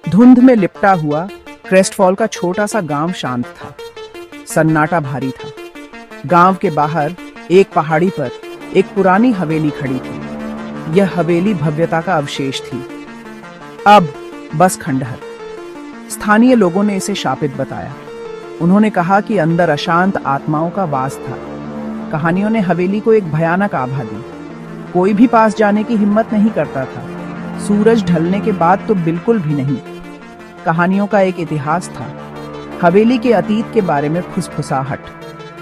धुंध में लिपटा हुआ क्रेस्टफॉल का छोटा सा गांव शांत था। सन्नाटा भारी था। गांव के बाहर एक पहाड़ी पर एक पुरानी हवेली खड़ी थी। यह हवेली भव्यता का अवशेष थी, अब बस खंडहर। स्थानीय लोगों ने इसे शापित बताया। उन्होंने कहा कि अंदर अशांत आत्माओं का वास था। कहानियों ने हवेली को एक भयानक आभा दी। कोई भी पास जाने की हिम्मत नहीं करता था। सूरज ढलने के बाद तो बिल्कुल भी नहीं। कहानियों का एक इतिहास था, हवेली के अतीत के बारे में फुसफुसाहट।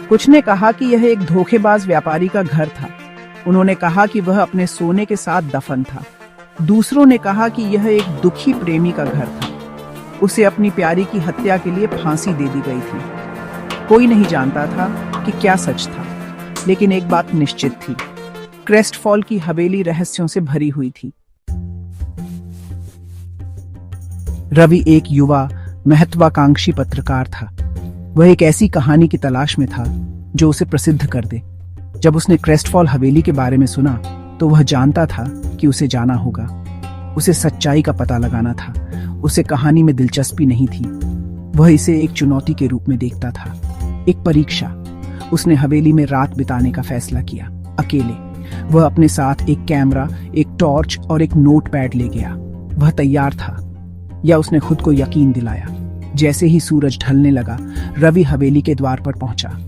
कुछ ने कहा कि यह एक धोखेबाज व्यापारी का घर था। उन्होंने कहा कि वह अपने सोने के साथ दफन था। दूसरों ने कहा कि यह एक दुखी प्रेमी का घर था। उसे अपनी प्यारी की हत्या के लिए फांसी दे दी गई थी। कोई नहीं जानता था कि क्या सच था, लेकिन एक बात निश्चित थी, क्रेस्टफॉल की हवेली रहस्यों से भरी हुई थी। रवि एक युवा महत्वाकांक्षी पत्रकार था। वह एक ऐसी कहानी की तलाश में था जो उसे प्रसिद्ध कर दे। जब उसने क्रेस्टफॉल हवेली के बारे में सुना तो वह जानता था कि उसे जाना होगा। उसे सच्चाई का पता लगाना था। उसे कहानी में दिलचस्पी नहीं थी। वह इसे एक चुनौती के रूप में देखता था, एक परीक्षा। उसने हवेली में रात बिताने का फैसला किया, अकेले। वह अपने साथ एक कैमरा, एक टॉर्च और एक नोटपैड ले गया। वह तैयार था, या उसने खुद को यकीन दिलाया। जैसे ही सूरज ढलने लगा, रवि हवेली के द्वार पर पहुंचा।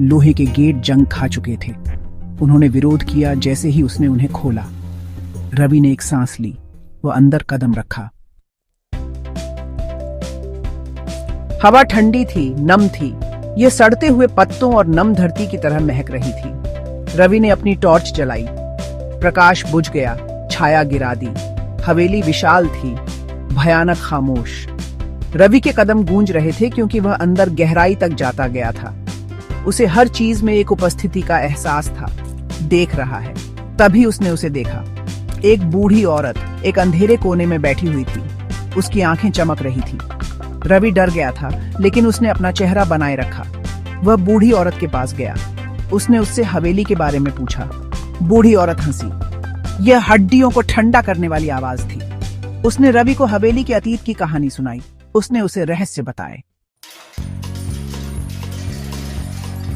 लोहे के गेट जंग खा चुके थे। उन्होंने विरोध किया। जैसे ही उसने उन्हें खोला, रवि ने एक सांस ली। वह अंदर कदम रखा। हवा ठंडी थी, नम थी। ये सड़ते हुए पत्तों और नम धरती की तरह महक रही थी। रवि ने अपनी टॉर्च जलाई। प्रकाश बुझ गया, छाया गिरा दी। हवेली विशाल थी, भयानक खामोश। रवि के कदम गूंज रहे थे क्योंकि वह अंदर गहराई तक जाता गया था। उसे हर चीज में एक उपस्थिति का एहसास था। देख रहा है। तभी उसने उसे देखा। एक बूढ़ी औरत एक अंधेरे कोने में बैठी हुई थी। उसकी आंखें चमक रही थी। रवि डर गया था, लेकिन उसने अपना चेहरा बनाए रखा। वह बूढ़ी औरत के पास गया। उसने उससे हवेली के बारे में पूछा। बूढ़ी औरत हंसी। यह हड्डियों को ठंडा करने वाली आवाज थी। उसने रवि को हवेली के अतीत की कहानी सुनाई। उसने उसे रहस्य बताए।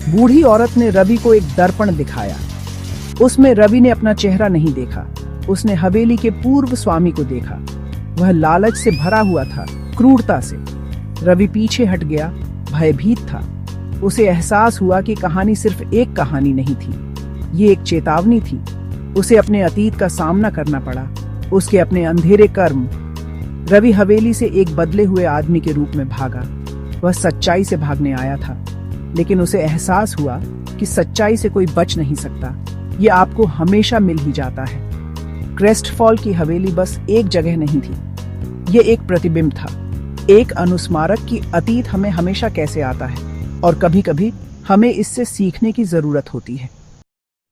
बूढ़ी औरत ने रवि को एक दर्पण दिखाया। उसमें रवि ने अपना चेहरा नहीं देखा। उसने हवेली के पूर्व स्वामी को देखा। वह लालच से भरा हुआ था, क्रूरता से। रवि पीछे हट गया, भयभीत था। उसे एहसास हुआ कि कहानी सिर्फ एक कहानी नहीं थी, ये एक चेतावनी थी। उसे अपने अतीत का सामना करना पड़ा, उसके अपने अंधेरे कर्म। रवि हवेली से एक बदले हुए आदमी के रूप में भागा। वह सच्चाई से भागने आया था, लेकिन उसे एहसास हुआ कि सच्चाई से कोई बच नहीं सकता। ये आपको हमेशा मिल ही जाता है। क्रेस्टफॉल की हवेली बस एक जगह नहीं थी, ये एक प्रतिबिंब था, एक अनुस्मारक कि अतीत हमें हमेशा कैसे आता है और कभी-कभी हमें इससे सीखने की जरूरत होती है।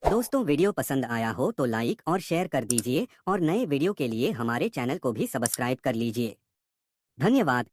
दोस्तों, वीडियो पसंद आया हो तो लाइक और शेयर कर दीजिए और नए वीडियो के लिए हमारे चैनल को भी सब्सक्राइब कर लीजिए। धन्यवाद।